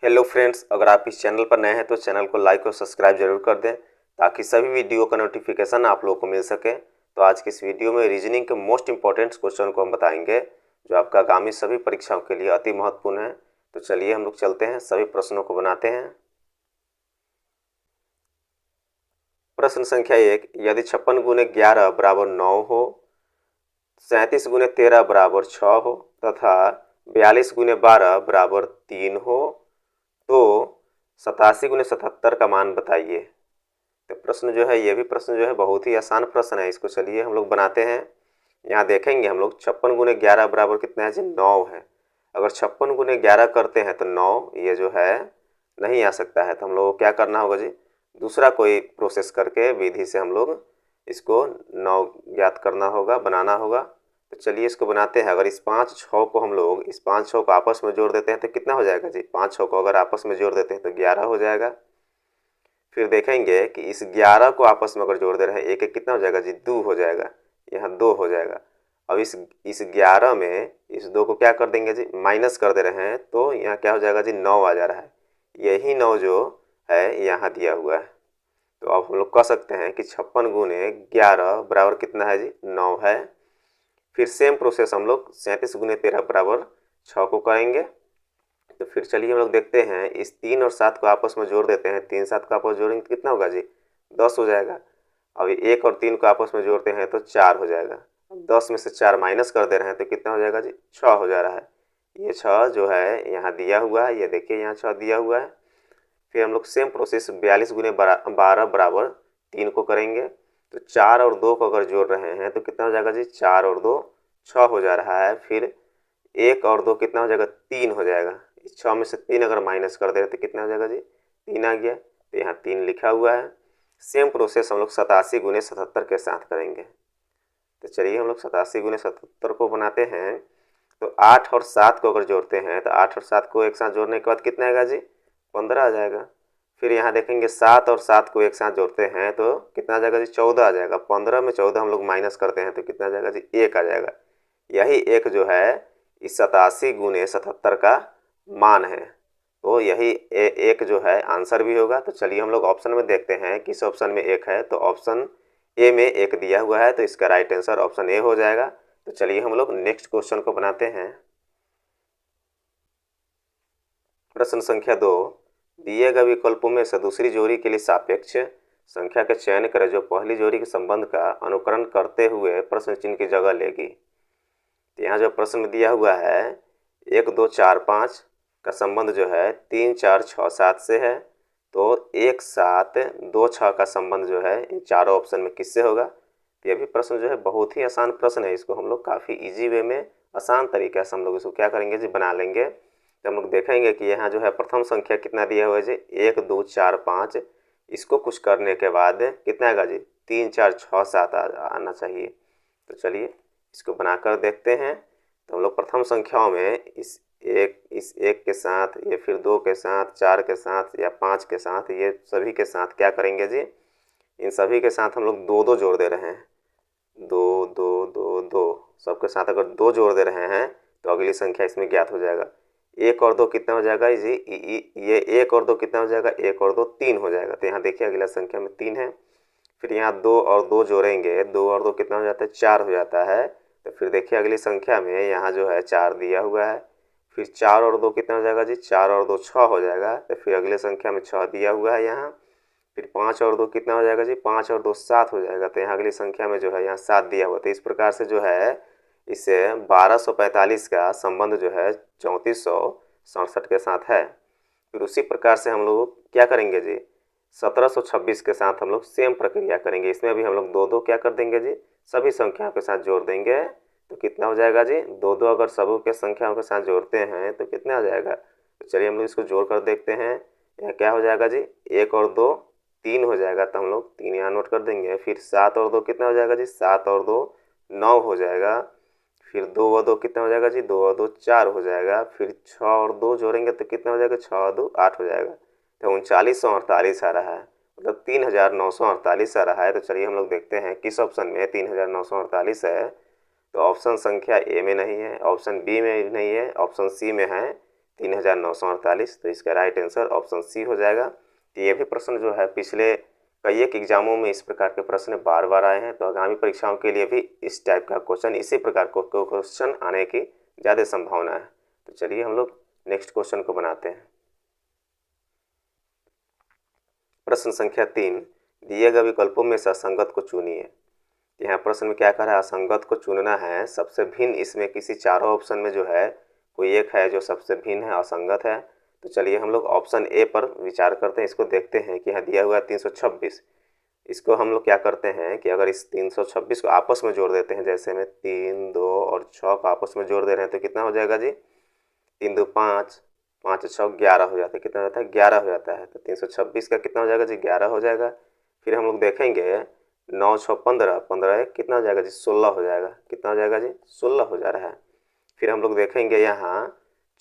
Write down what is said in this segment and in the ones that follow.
Hello friends, अगर आप इस चैनल पर नए हैं तो चैनल को लाइक और सब्सक्राइब जरूर कर दें ताकि सभी वीडियो का नोटिफिकेशन आप लोगों को मिल सके। तो आज की इस वीडियो में रीजनिंग के मोस्ट इंपॉर्टेंट क्वेश्चन को हम बताएंगे जो आपका आगामी सभी परीक्षाओं के लिए अति महत्वपूर्ण है। तो चलिए हम लोग चलते हैं, सभी प्रश्नों को बनाते हैं। प्रश्न संख्या 1, यदि 56 गुने 11 बराबर 9 हो, 37 गुने 13 बराबर 6 हो तथा 42 गुने 12 बराबर 3 हो तो 87 गुने 77 का मान बताइए। तो प्रश्न जो है, ये भी प्रश्न जो है बहुत ही आसान प्रश्न है। इसको चलिए हम लोग बनाते हैं। यहाँ देखेंगे हम लोग 56 गुने 11 बराबर कितना है जी, 9 है। अगर 56 गुने 11 करते हैं तो 9 ये जो है नहीं आ सकता है। तो हम लोग को क्या करना होगा जी, दूसरा कोई प्रोसेस करके विधि से हम लोग इसको 9 ज्ञात करना होगा, बनाना होगा। तो चलिए इसको बनाते हैं। अगर इस 5 6 को हम लोग इस 5 6 को आपस में जोड़ देते हैं तो कितना हो जाएगा जी, 5 6 को अगर आपस में जोड़ देते हैं तो 11 हो जाएगा। फिर देखेंगे कि इस 11 को आपस में अगर जोड़ दे रहे हैं, एक एक कितना हो जाएगा जी, 2 हो जाएगा। यहाँ 2 हो जाएगा। अब इस 11 में इस 2 को क्या कर देंगे जी, माइनस कर दे रहे हैं तो यहाँ क्या हो जाएगा जी, 9 आ जा रहा है। यही 9 जो है यहाँ दिया हुआ है। तो अब हम लोग कह सकते हैं कि 56 गुने 11 बराबर कितना है जी, 9 है। फिर सेम प्रोसेस हम लोग 37 गुने 13 बराबर 6 को करेंगे। तो फिर चलिए हम लोग देखते हैं, इस 3 और 7 को आपस में जोड़ देते हैं। 3 7 को आपस में जोड़ेंगे तो कितना होगा जी, 10 हो जाएगा। अब 1 और 3 को आपस में जोड़ते हैं तो 4 हो जाएगा। 10 में से 4 माइनस कर दे रहे हैं तो कितना हो जाएगा जी, 6 हो जा रहा है। ये 6 जो है यहाँ दिया हुआ है, ये देखिए यहाँ 6 दिया हुआ है। फिर हम लोग सेम प्रोसेस 42 गुने 12 बराबर 3 को करेंगे। तो 4 और 2 को अगर जोड़ रहे हैं तो कितना हो जाएगा जी, 4 और 2 6 हो जा रहा है। फिर 1 और 2 कितना हो जाएगा, 3 हो जाएगा। इस 6 में से 3 अगर माइनस कर दे रहे तो कितना हो जाएगा जी, 3 आ गया। तो यहाँ 3 लिखा हुआ है। सेम प्रोसेस हम लोग 87 गुने 77 के साथ करेंगे। तो चलिए हम लोग 87 गुने 77 को बनाते हैं। तो 8 और 7 को अगर जोड़ते हैं तो 8 और 7 को एक साथ जोड़ने के बाद कितना आएगा जी, 15 आ जाएगा। फिर यहाँ देखेंगे 7 और 7 को एक साथ जोड़ते हैं तो कितना आ जाएगा जी, 14 आ जाएगा। 15 में 14 हम लोग माइनस करते हैं तो कितना आ जाएगा जी, 1 आ जाएगा। यही एक जो है इस 87 गुने 77 का मान है। तो यही एक जो है आंसर भी होगा। तो चलिए हम लोग ऑप्शन में देखते हैं, किस ऑप्शन में 1 है। तो ऑप्शन ए में 1 दिया हुआ है, तो इसका राइट आंसर ऑप्शन ए हो जाएगा। तो चलिए हम लोग नेक्स्ट क्वेश्चन को बनाते हैं। प्रश्न संख्या 2, दिए गए विकल्पों में से दूसरी जोड़ी के लिए सापेक्ष संख्या का चयन करें जो पहली जोड़ी के संबंध का अनुकरण करते हुए प्रश्न चिन्ह की जगह लेगी। तो यहाँ जो प्रश्न दिया हुआ है, 1 2 4 5 का संबंध जो है 3 4 6 7 से है। तो 1 7 2 6 का संबंध जो है इन चारों ऑप्शन में किससे होगा। तो ये भी प्रश्न जो है बहुत ही आसान प्रश्न है। इसको हम लोग काफ़ी इजी वे में आसान तरीके से हम लोग इसको क्या करेंगे जी, बना लेंगे। तो हम लोग देखेंगे कि यहाँ जो है प्रथम संख्या कितना दिया हुआ है जी, 1 2 4 5। इसको कुछ करने के बाद कितना आएगा जी, 3 4 6 7 आना चाहिए। तो चलिए इसको बनाकर देखते हैं। तो हम लोग प्रथम संख्याओं में इस एक के साथ, ये फिर 2 के साथ, 4 के साथ या 5 के साथ, ये सभी के साथ क्या करेंगे जी, इन सभी के साथ हम लोग 2 2 जोड़ दे रहे हैं। 2 2 2 2 सबके साथ अगर 2 जोड़ दे रहे हैं तो अगली संख्या इसमें ज्ञात हो जाएगा। 1 और 2 कितना हो जाएगा जी, ये 1 और 2 कितना हो जाएगा, 1 और 2 3 हो जाएगा। तो यहाँ देखिए अगला संख्या में 3 है। फिर यहाँ 2 और 2 जोड़ेंगे, 2 और 2 कितना हो जाता है, 4 हो जाता है। तो फिर देखिए अगली संख्या में यहाँ जो है 4 दिया हुआ है। फिर 4 और 2 कितना हो जाएगा जी, 4 और 2 6 हो जाएगा। तो फिर अगले संख्या में 6 दिया हुआ है यहाँ। फिर 5 और 2 कितना हो जाएगा जी, 5 और 2 7 हो जाएगा। तो यहाँ अगली संख्या में जो है यहाँ 7 दिया हुआ। तो इस प्रकार से जो है इससे 1245 का संबंध जो है 3467 के साथ है। फिर उसी प्रकार से हम लोग क्या करेंगे जी, 1726 के साथ हम लोग सेम प्रक्रिया करेंगे। इसमें भी हम लोग 2 2 क्या कर देंगे जी, सभी संख्याओं के साथ जोड़ देंगे। तो कितना हो जाएगा जी, 2 2 अगर सभी के संख्याओं के साथ जोड़ते हैं तो कितना हो जाएगा। तो चलिए हम लोग इसको जोड़ कर देखते हैं। यहाँ क्या हो जाएगा जी, 1 और 2 3 हो जाएगा। तो हम लोग 3 यहाँ नोट कर देंगे। फिर 7 और 2 कितना हो जाएगा जी, 7 और 2 9 हो जाएगा। फिर 2 और 2 कितना हो जाएगा जी, 2 और 2 4 हो जाएगा। फिर 6 और 2 जोड़ेंगे तो कितना हो जाएगा, 6 और 2 8 हो जाएगा। तो 3948 आ रहा है, मतलब 3948 आ रहा है। तो चलिए हम लोग देखते हैं किस ऑप्शन में 3948 है। तो ऑप्शन संख्या ए में नहीं है, ऑप्शन बी में नहीं है, ऑप्शन सी में है। 3948। तो इसका राइट आंसर ऑप्शन सी हो जाएगा। तो ये भी प्रश्न जो है पिछले कई एक एग्जामों में इस प्रकार के प्रश्न बार बार आए हैं। तो आगामी परीक्षाओं के लिए भी इस टाइप का क्वेश्चन, इसी प्रकार को क्वेश्चन आने की ज़्यादा संभावना है। तो चलिए हम लोग नेक्स्ट क्वेश्चन को बनाते हैं। प्रश्न संख्या 3, दिए गए विकल्पों में से असंगत को चुनिए। यहाँ प्रश्न में क्या कह रहा है, असंगत को चुनना है। सबसे भिन्न इसमें किसी चारों ऑप्शन में जो है कोई एक है जो सबसे भिन्न है, असंगत है। तो चलिए हम लोग ऑप्शन ए पर विचार करते हैं। इसको देखते हैं कि यहाँ दिया हुआ है 326। इसको हम लोग क्या करते हैं कि अगर इस 326 को आपस में जोड़ देते हैं, जैसे में 3, 2 और 6 को आपस में जोड़ दे रहे हैं, तो कितना हो जाएगा जी? 3 2 5, 5 6 11 हो जाता है। कितना हो जाता है? 11 हो जाता है। तो 326 का कितना हो जाएगा जी? 11 हो जाएगा। फिर हम लोग देखेंगे 9 6 15, 15 कितना हो जाएगा जी? 16 हो जाएगा। कितना हो जाएगा जी? 16 हो जा रहा है। फिर हम लोग देखेंगे यहाँ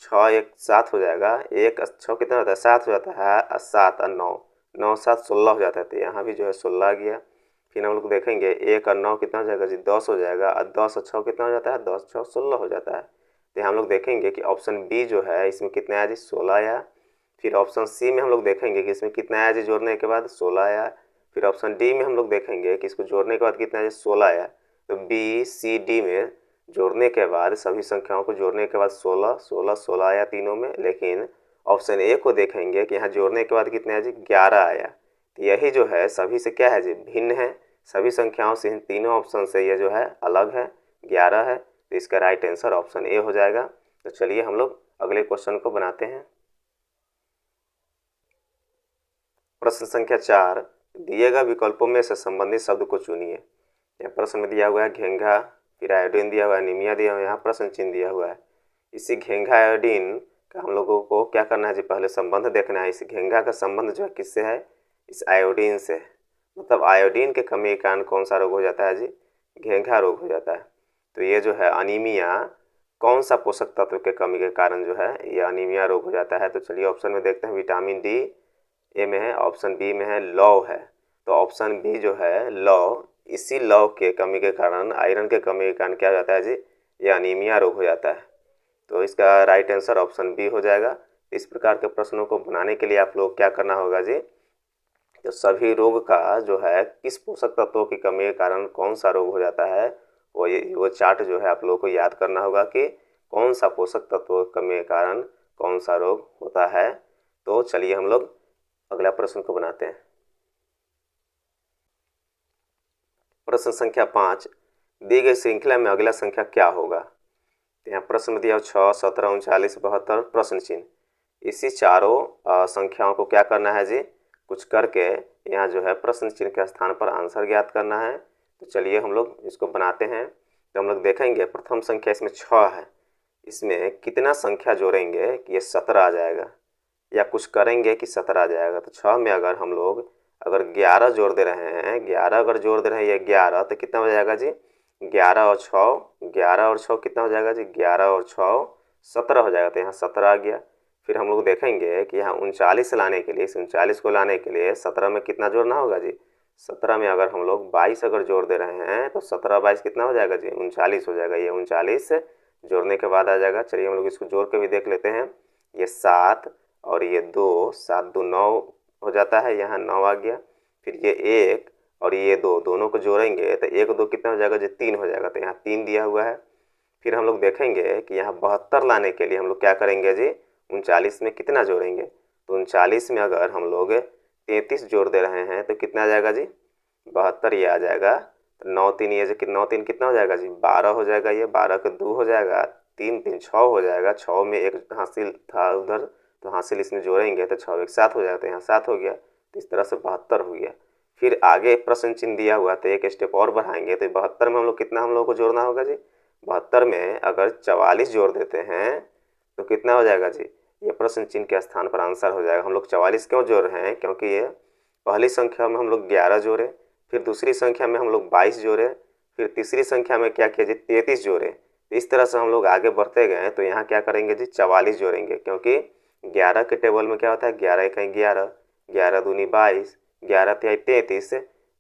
6 1 7 हो जाएगा। 1 6 कितना होता है? 7 हो जाता है। 7 और 9, 9 7 16 हो जाता है। तो यहाँ भी जो है 16 आ गया। फिर हम लोग देखेंगे 1 और 9 कितना हो जाएगा जी? 10 हो जाएगा। और 10 और 6 कितना हो जाता है? 10 6 16 हो जाता है। तो हम लोग देखेंगे कि ऑप्शन बी जो है इसमें कितना आया जी? 16 आया। फिर ऑप्शन सी में हम लोग देखेंगे कि इसमें कितना आया जी? जोड़ने के बाद 16 आया। फिर ऑप्शन डी में हम लोग देखेंगे कि इसको जोड़ने के बाद कितना आया? 16 आया। तो बी सी डी में जोड़ने के बाद, सभी संख्याओं को जोड़ने के बाद 16 16 16 आया तीनों में। लेकिन ऑप्शन ए को देखेंगे कि यहाँ जोड़ने के बाद कितना है जी? 11 आया। तो यही जो है सभी से क्या है जी? भिन्न है। सभी संख्याओं से इन तीनों ऑप्शन से ये जो है अलग है, 11 है। तो इसका राइट आंसर ऑप्शन ए हो जाएगा। तो चलिए हम लोग अगले क्वेश्चन को बनाते हैं। प्रश्न संख्या 4, दिए गए विकल्पों में से संबंधित शब्द को चुनिए। यहाँ प्रश्न में दिया हुआ है घेंघा, फिर आयोडीन दिया हुआ है, एनीमिया दिया हुआ है, यहाँ प्रश्न चिन्ह दिया हुआ है। इसी घेंघा आयोडीन का हम लोगों को क्या करना है जी? पहले संबंध देखना है। इस घेंघा का संबंध जो है किससे है? इस आयोडीन से। मतलब आयोडीन के कमी के कारण कौन सा रोग हो जाता है जी? घेंघा रोग हो जाता है। तो ये जो है अनीमिया, कौन सा पोषक तत्व के कमी के कारण जो है ये अनीमिया रोग हो जाता है? तो चलिए ऑप्शन में देखते हैं। विटामिन डी ए में है, ऑप्शन बी में है लौ है। तो ऑप्शन बी जो है लौ, इसी लौ के कमी के कारण, आयरन के कमी के कारण क्या हो जाता है जी? ये अनीमिया रोग हो जाता है। तो इसका राइट आंसर ऑप्शन बी हो जाएगा। इस प्रकार के प्रश्नों को बनाने के लिए आप लोग क्या करना होगा जी? तो सभी रोग का जो है किस पोषक तत्वों की कमी के कारण कौन सा रोग हो जाता है, वो चार्ट जो है आप लोगों को याद करना होगा कि कौन सा पोषक तत्वों की कमी के कारण कौन सा रोग होता है। तो चलिए हम लोग अगला प्रश्न को बनाते हैं। प्रश्न संख्या 5, दी गई श्रृंखला में अगला संख्या क्या होगा? तो यहाँ प्रश्न में दिया 6 17 39 72 प्रश्न चिन्ह। इसी चारों संख्याओं को क्या करना है जी? कुछ करके यहाँ जो है प्रश्न चिन्ह के स्थान पर आंसर ज्ञात करना है। तो चलिए हम लोग इसको बनाते हैं। तो हम लोग देखेंगे प्रथम संख्या इसमें 6 है, इसमें कितना संख्या जोड़ेंगे कि ये 17 आ जाएगा, या कुछ करेंगे कि 17 आ जाएगा। तो 6 में अगर हम लोग 11 जोड़ दे रहे हैं, 11 अगर जोड़ दे रहे हैं ये 11, तो कितना हो जाएगा जी? 11 और 6, 11 और 6 कितना हो जाएगा जी? 11 और 6 17 हो जाएगा। तो यहाँ 17 आ गया। फिर हम लोग देखेंगे कि यहाँ 39 लाने के लिए, इस 39 को लाने के लिए 17 में कितना जोड़ना होगा जी? 17 में अगर हम लोग 22 अगर जोड़ दे रहे हैं तो 17 22 कितना हो जाएगा जी? 39 हो जाएगा। ये 39 जोड़ने के बाद आ जाएगा। चलिए हम लोग इसको जोड़ के भी देख लेते हैं। ये 7 और ये 2, 7 2 9 हो जाता है, यहाँ 9 आ गया। फिर ये 1 और ये 2, दोनों को जोड़ेंगे तो 1 2 कितना हो जाएगा जी? 3 हो जाएगा। तो यहाँ 3 दिया हुआ है। फिर हम लोग देखेंगे कि यहाँ 72 लाने के लिए हम लोग क्या करेंगे जी? 39 में कितना जोड़ेंगे? तो 39 में अगर हम लोग 33 जोड़ दे रहे हैं तो कितना आ जाएगा जी? 72 ये आ जाएगा। तो 9 3 ये 9 3 कितना हो जाएगा जी? 12 हो जाएगा। ये 12 का 2 हो जाएगा, 3 3 6 हो जाएगा। 6 में एक हासिल था उधर, तो हासिल इसमें जोड़ेंगे तो 6 1 7 हो जाएगा। तो यहाँ 7 हो गया। तो इस तरह से 72 हो गया। फिर आगे प्रश्न चिन्ह दिया हुआ तो एक स्टेप और बढ़ाएंगे तो 72 में हम लोग कितना हम लोग को जोड़ना होगा जी? 72 में अगर 44 जोड़ देते हैं तो कितना हो जाएगा जी? ये प्रश्न चिन्ह के स्थान पर आंसर हो जाएगा। हम लोग 44 क्यों जोड़ रहे हैं? क्योंकि ये पहली संख्या में हम लोग 11 जोड़े, फिर दूसरी संख्या में हम लोग 22 जोड़े, फिर तीसरी संख्या में क्या किया जी? 33 जोड़े। इस तरह से हम लोग आगे बढ़ते गए तो यहाँ क्या करेंगे जी? 44 जोड़ेंगे। क्योंकि 11 के टेबल में क्या होता है? 11 1 11, 11 दूनी 22, 11 तिहाई 33,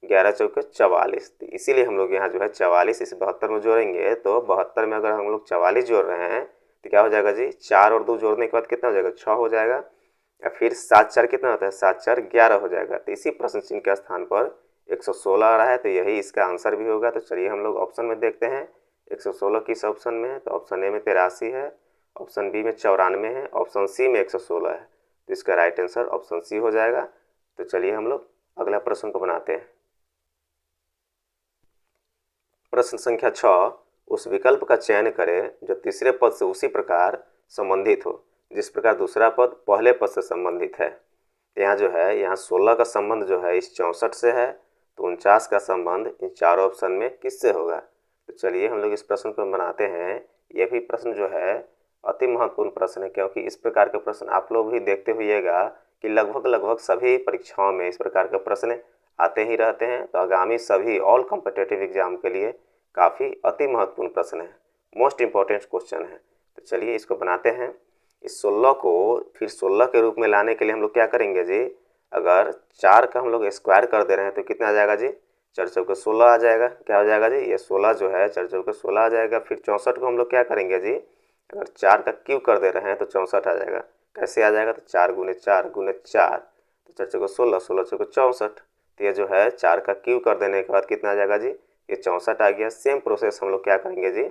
11 चौके 44। इसीलिए हम लोग यहाँ जो है 44 इस 72 में जोड़ेंगे। तो 72 में अगर हम लोग 44 जोड़ रहे हैं तो क्या हो जाएगा जी, 4 और 2 जोड़ने के बाद कितना हो जाएगा, 6 हो जाएगा। या फिर 7 4 कितना होता है, 7 4 11 हो जाएगा। तो इसी प्रश्न चिन्ह के स्थान पर 116 आ रहा है, तो यही इसका आंसर भी होगा। तो चलिए हम लोग ऑप्शन में देखते हैं 116 किस ऑप्शन में है। तो ऑप्शन ए में 83 है, ऑप्शन बी में 94 है, ऑप्शन सी में 116 है। तो इसका राइट आंसर ऑप्शन सी हो जाएगा। तो चलिए हम लोग अगला प्रश्न को बनाते हैं। प्रश्न संख्या 6, उस विकल्प का चयन करें जो तीसरे पद से उसी प्रकार संबंधित हो जिस प्रकार दूसरा पद पहले पद से संबंधित है। यहाँ जो है, यहाँ 16 का संबंध जो है इस 64 से है, तो 49 का संबंध इन चारों ऑप्शन में किससे होगा। तो चलिए हम लोग इस प्रश्न को बनाते हैं। यह भी प्रश्न जो है अति महत्वपूर्ण प्रश्न है, क्योंकि इस प्रकार के प्रश्न आप लोग भी देखते हुइएगा कि लगभग सभी परीक्षाओं में इस प्रकार के प्रश्न आते ही रहते हैं। तो आगामी सभी ऑल कॉम्पिटिटिव एग्जाम के लिए काफ़ी अति महत्वपूर्ण प्रश्न है, मोस्ट इम्पॉर्टेंट क्वेश्चन है। तो चलिए इसको बनाते हैं। इस 16 को फिर 16 के रूप में लाने के लिए हम लोग क्या करेंगे जी, अगर 4 का हम लोग स्क्वायर कर दे रहे हैं तो कितना आ जाएगा जी, 4 चौके 16 आ जाएगा। क्या हो जाएगा जी, ये 16 जो है 4 चौके 16 आ जाएगा। फिर 64 को हम लोग क्या करेंगे जी, अगर 4 का क्यूब कर दे रहे हैं तो 64 आ जाएगा। कैसे आ जाएगा, तो 4 गुने 4 गुने 4, तो 4 चौके 16, 16 चौके 64। तो ये जो है 4 का क्यूब कर देने के बाद कितना आ जाएगा जी, ये 64 आ गया। सेम प्रोसेस हम लोग क्या करेंगे जी,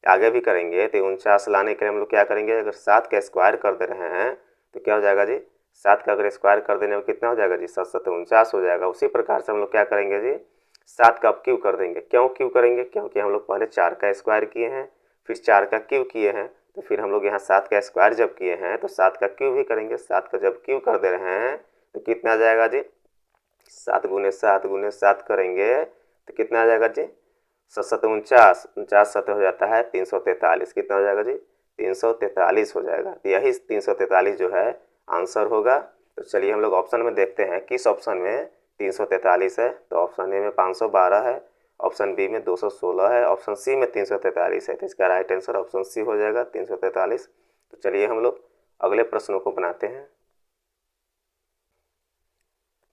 आगे भी करेंगे। तो 49 लाने के लिए हम लोग क्या करेंगे, अगर 7 का स्क्वायर कर दे रहे हैं तो क्या हो जाएगा जी, 7 का अगर स्क्वायर कर देने में कितना हो जाएगा जी, 7 7 49 हो जाएगा। उसी प्रकार से हम लोग क्या करेंगे जी, 7 का अब क्यूब कर देंगे। क्यों क्यूब करेंगे, क्योंकि हम लोग पहले 4 का स्क्वायर किए हैं, फिर 4 का क्यूब किए हैं, तो फिर हम लोग यहाँ 7 का स्क्वायर जब किए हैं तो 7 का क्यूब भी करेंगे। 7 का जब क्यूब कर दे रहे हैं तो कितना आ जाएगा जी, 7 गुने 7 गुने 7 करेंगे तो कितना आ जाएगा जी, 7 7 49, 49 7 हो जाता है 343। कितना हो जाएगा जी, 343 हो जाएगा। तो यही 343 जो है आंसर होगा। तो चलिए हम लोग ऑप्शन में देखते हैं किस ऑप्शन में 343 है। तो ऑप्शन ए में 512 है, ऑप्शन बी में 216 है, ऑप्शन सी में 343 है। तो इसका राइट आंसर ऑप्शन सी हो जाएगा, 343। तो चलिए हम लोग अगले प्रश्नों को बनाते हैं।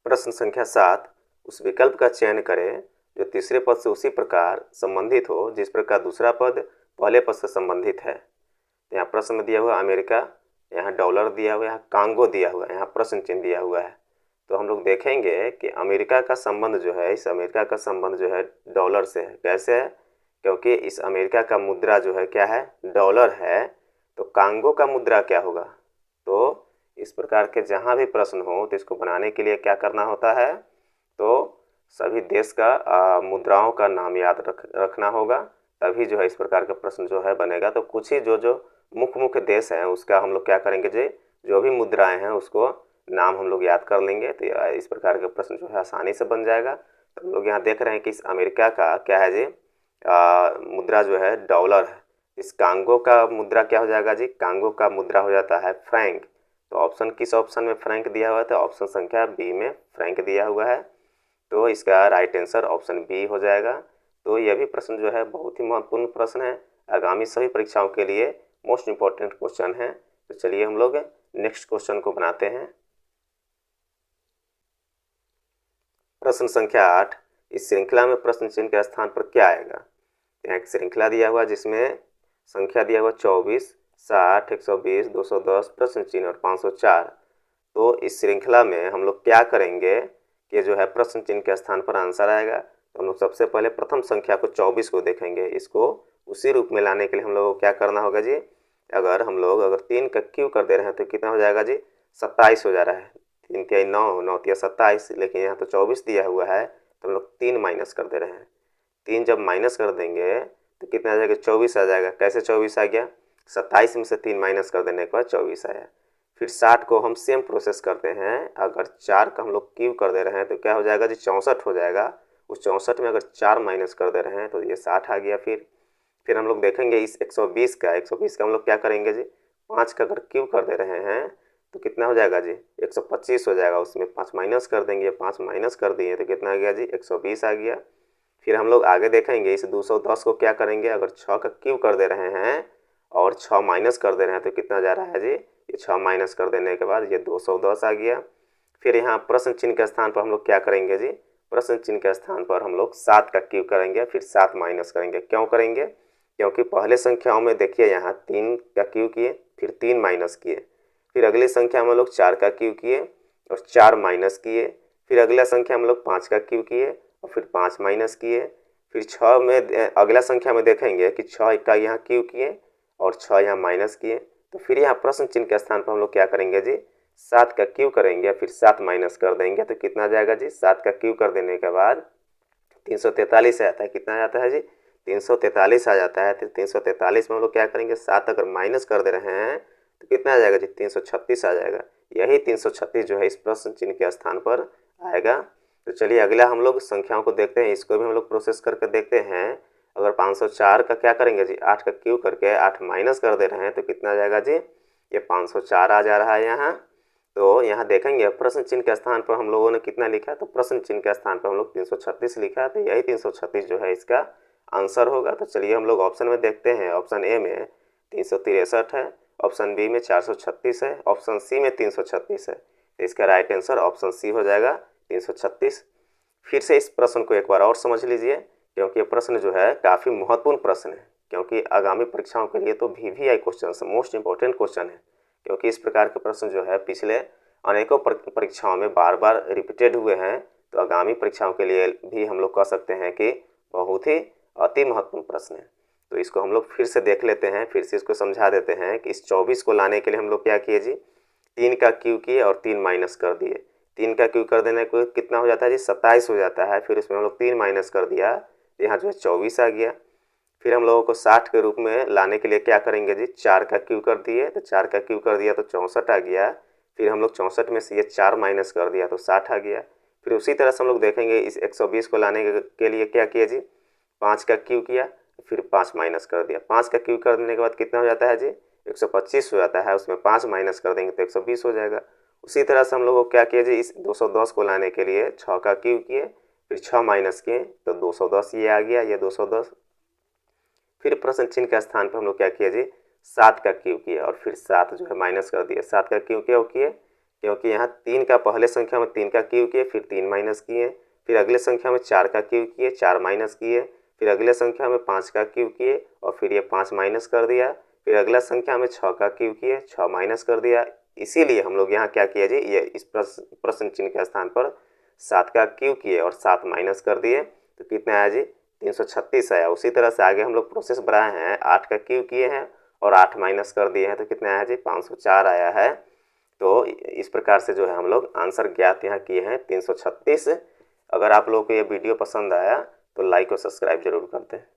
प्रश्न संख्या 7, उस विकल्प का चयन करें जो तीसरे पद से उसी प्रकार संबंधित हो जिस प्रकार दूसरा पद पहले पद से संबंधित है। तो यहाँ प्रश्न में दिया हुआ अमेरिका, यहाँ डॉलर दिया हुआ है, यहाँ कांगो दिया हुआ है, यहाँ प्रश्न चिन्ह दिया हुआ है। तो हम लोग देखेंगे कि अमेरिका का संबंध जो है, इस अमेरिका का संबंध जो है डॉलर से है। कैसे है, क्योंकि इस अमेरिका का मुद्रा जो है क्या है, डॉलर है। तो कांगो का मुद्रा क्या होगा। तो इस प्रकार के जहाँ भी प्रश्न हो तो इसको बनाने के लिए क्या करना होता है, तो सभी देश का मुद्राओं का नाम याद रखना होगा, तभी जो है इस प्रकार का प्रश्न जो है बनेगा। तो कुछ ही जो मुख्य देश हैं उसका हम लोग क्या करेंगे जी, जो भी मुद्राएं हैं उसको नाम हम लोग याद कर लेंगे। तो इस प्रकार का प्रश्न जो है आसानी से बन जाएगा। तो हम लोग यहाँ देख रहे हैं कि इस अमेरिका का क्या है जी, मुद्रा जो है डॉलर है। इस कांगो का मुद्रा क्या हो जाएगा जी, कांगो का मुद्रा हो जाता है फ्रैंक। तो ऑप्शन किस ऑप्शन में फ्रैंक दिया हुआ है, तो ऑप्शन संख्या बी में फ्रैंक दिया हुआ है। तो इसका राइट आंसर ऑप्शन बी हो जाएगा। तो यह भी प्रश्न जो है बहुत ही महत्वपूर्ण प्रश्न है, आगामी सभी परीक्षाओं के लिए मोस्ट इम्पॉर्टेंट क्वेश्चन है। तो चलिए हम लोग नेक्स्ट क्वेश्चन को बनाते हैं। प्रश्न संख्या 8, इस श्रृंखला में प्रश्न चिन्ह के स्थान पर क्या आएगा। यहाँ एक श्रृंखला दिया हुआ जिसमें संख्या दिया हुआ 24, 60, 120, 210, प्रश्न चिन्ह और 504। तो इस श्रृंखला में हम लोग क्या करेंगे कि जो है प्रश्न चिन्ह के स्थान पर आंसर आएगा। तो हम लोग सबसे पहले प्रथम संख्या को 24 को देखेंगे। इसको उसी रूप में लाने के लिए हम लोग को क्या करना होगा जी, अगर हम लोग 3 का क्यूब कर दे रहे हैं तो कितना हो जाएगा जी, 27 हो जा रहा है। 3 तिया 9, 9 तिया 27, लेकिन यहाँ तो 24 दिया हुआ है तो हम लोग 3 माइनस कर दे रहे हैं। 3 जब माइनस कर देंगे तो कितना आ जाएगा, 24 आ जाएगा। कैसे 24 आ गया, 27 में से 3 माइनस कर देने के बाद 24 आया। फिर 60 को हम सेम प्रोसेस करते हैं, अगर 4 का हम लोग क्यूब कर दे रहे हैं तो क्या हो जाएगा जी, 64 हो जाएगा। उस 64 में अगर 4 माइनस कर दे रहे हैं तो ये 60 आ गया। फिर हम लोग देखेंगे इस 120 का हम लोग क्या करेंगे जी, 5 का अगर क्यूब कर दे रहे हैं तो कितना हो जाएगा जी, 125 हो जाएगा। उसमें 5 माइनस कर देंगे, 5 माइनस कर दिए तो कितना आ गया जी, 120 आ गया। फिर हम लोग आगे देखेंगे इस 210 को क्या करेंगे, अगर 6 का क्यूब कर दे रहे हैं और 6 माइनस कर दे रहे हैं तो कितना जा रहा है जी, ये 6 माइनस कर देने के बाद ये 210 आ गया। फिर यहाँ प्रश्न चिन्ह के स्थान पर हम लोग क्या करेंगे जी, प्रश्न चिन्ह के स्थान पर हम लोग 7 का क्यूब करेंगे, फिर 7 माइनस करेंगे। क्यों करेंगे, क्योंकि पहले संख्याओं में देखिए यहाँ 3 का क्यू किए, फिर 3 माइनस किए, फिर अगली संख्या में हम लोग 4 का क्यू किए और 4 माइनस किए, फिर अगला संख्या में लोग 5 का क्यू किए और फिर 5 माइनस किए, फिर 6 में अगला संख्या में देखेंगे कि 6 का यहाँ क्यू किए और 6 यहाँ माइनस किए। तो फिर यहाँ प्रश्न चिन्ह के स्थान पर हम लोग क्या करेंगे जी, 7 का क्यू करेंगे, फिर 7 माइनस कर देंगे तो कितना आ जाएगा जी, 7 का क्यू कर देने के बाद 343 आ जाता है। कितना आ जाता है जी, 343 आ जाता है। तो 343 में हम लोग क्या करेंगे, 7 अगर माइनस कर दे रहे हैं तो कितना आ जाएगा जी, 336 आ जाएगा। यही 336 जो है इस प्रश्न चिन्ह के स्थान पर आएगा। तो चलिए अगला हम लोग संख्याओं को देखते हैं, इसको भी हम लोग प्रोसेस करके देखते हैं। अगर 504 का क्या करेंगे जी, 8 का क्यू करके 8 माइनस कर दे रहे हैं तो कितना आ जाएगा जी, ये 504 आ जा रहा है यहाँ। तो यहाँ देखेंगे प्रश्न चिन्ह के स्थान पर हम लोगों ने कितना लिखा है, तो प्रश्न चिन्ह के स्थान पर हम लोग 336 लिखा है। तो यही 336 जो है इसका आंसर होगा। तो चलिए हम लोग ऑप्शन में देखते हैं। ऑप्शन ए में 363 है, ऑप्शन बी में 436 है, ऑप्शन सी में 336 है। तो इसका राइट आंसर ऑप्शन सी हो जाएगा, 336। फिर से इस प्रश्न को एक बार और समझ लीजिए, क्योंकि ये प्रश्न जो है काफ़ी महत्वपूर्ण प्रश्न है, क्योंकि आगामी परीक्षाओं के लिए तो VVI question most important question है। क्योंकि इस प्रकार के प्रश्न जो है पिछले अनेकों परीक्षाओं में बार बार रिपीटेड हुए हैं। तो आगामी परीक्षाओं के लिए भी हम लोग कह सकते हैं कि बहुत ही अति महत्वपूर्ण प्रश्न है। तो इसको हम लोग फिर से देख लेते हैं, फिर से इसको समझा देते हैं कि इस 24 को लाने के लिए हम लोग क्या किए जी, 3 का क्यू किए और 3 माइनस कर दिए। 3 का क्यू कर देने को कितना हो जाता है जी, 27 हो जाता है। फिर उसमें हम लोग 3 माइनस कर दिया, यहाँ जो है 24 आ गया। फिर हम लोगों को 60 के रूप में लाने के लिए क्या करेंगे जी, 4 का क्यू कर दिए, तो 4 का क्यू कर दिया तो 64 आ गया। फिर हम लोग 64 में से ये 4 माइनस कर दिया तो 60 आ गया। फिर उसी तरह से हम लोग देखेंगे इस 120 को लाने के लिए क्या किया जी, 5 का क्यू किया, फिर 5 माइनस कर दिया। 5 का क्यू कर देने के बाद कितना हो जाता है जी, 125 हो जाता है। उसमें 5 माइनस कर देंगे तो 120 हो जाएगा। उसी तरह से हम लोगों को क्या किया जी, इस 210 को लाने के लिए 6 का क्यू किए, फिर 6 माइनस किए तो 210 ये आ गया, ये 210। फिर प्रश्न चिन्ह के स्थान पर हम लोग क्या किए जी, 7 का क्यू किया और फिर 7 जो है माइनस कर दिया। 7 का क्यू क्यों किए, क्योंकि यहाँ 3 का पहले संख्या में 3 का क्यू किए, फिर 3 माइनस किए, फिर अगले संख्या में 4 का क्यू किए, 4 माइनस किए, फिर अगले संख्या में 5 का क्यू किए और फिर ये 5 माइनस कर दिया, फिर अगला संख्या में 6 का क्यू किए, 6 माइनस कर दिया। इसीलिए हम लोग यहाँ क्या किया जी, ये इस प्रश्न चिन्ह के स्थान पर 7 का क्यू किए और 7 माइनस कर दिए तो कितना आया जी, 336 आया। उसी तरह से आगे हम लोग प्रोसेस बढ़ाए हैं, 8 का क्यू किए हैं और 8 माइनस कर दिए हैं तो कितना आया जी, 504 आया है। तो इस प्रकार से जो है हम लोग आंसर ज्ञात यहाँ किए हैं 336। अगर आप लोगों को ये वीडियो पसंद आया तो लाइक और सब्सक्राइब जरूर करते हैं।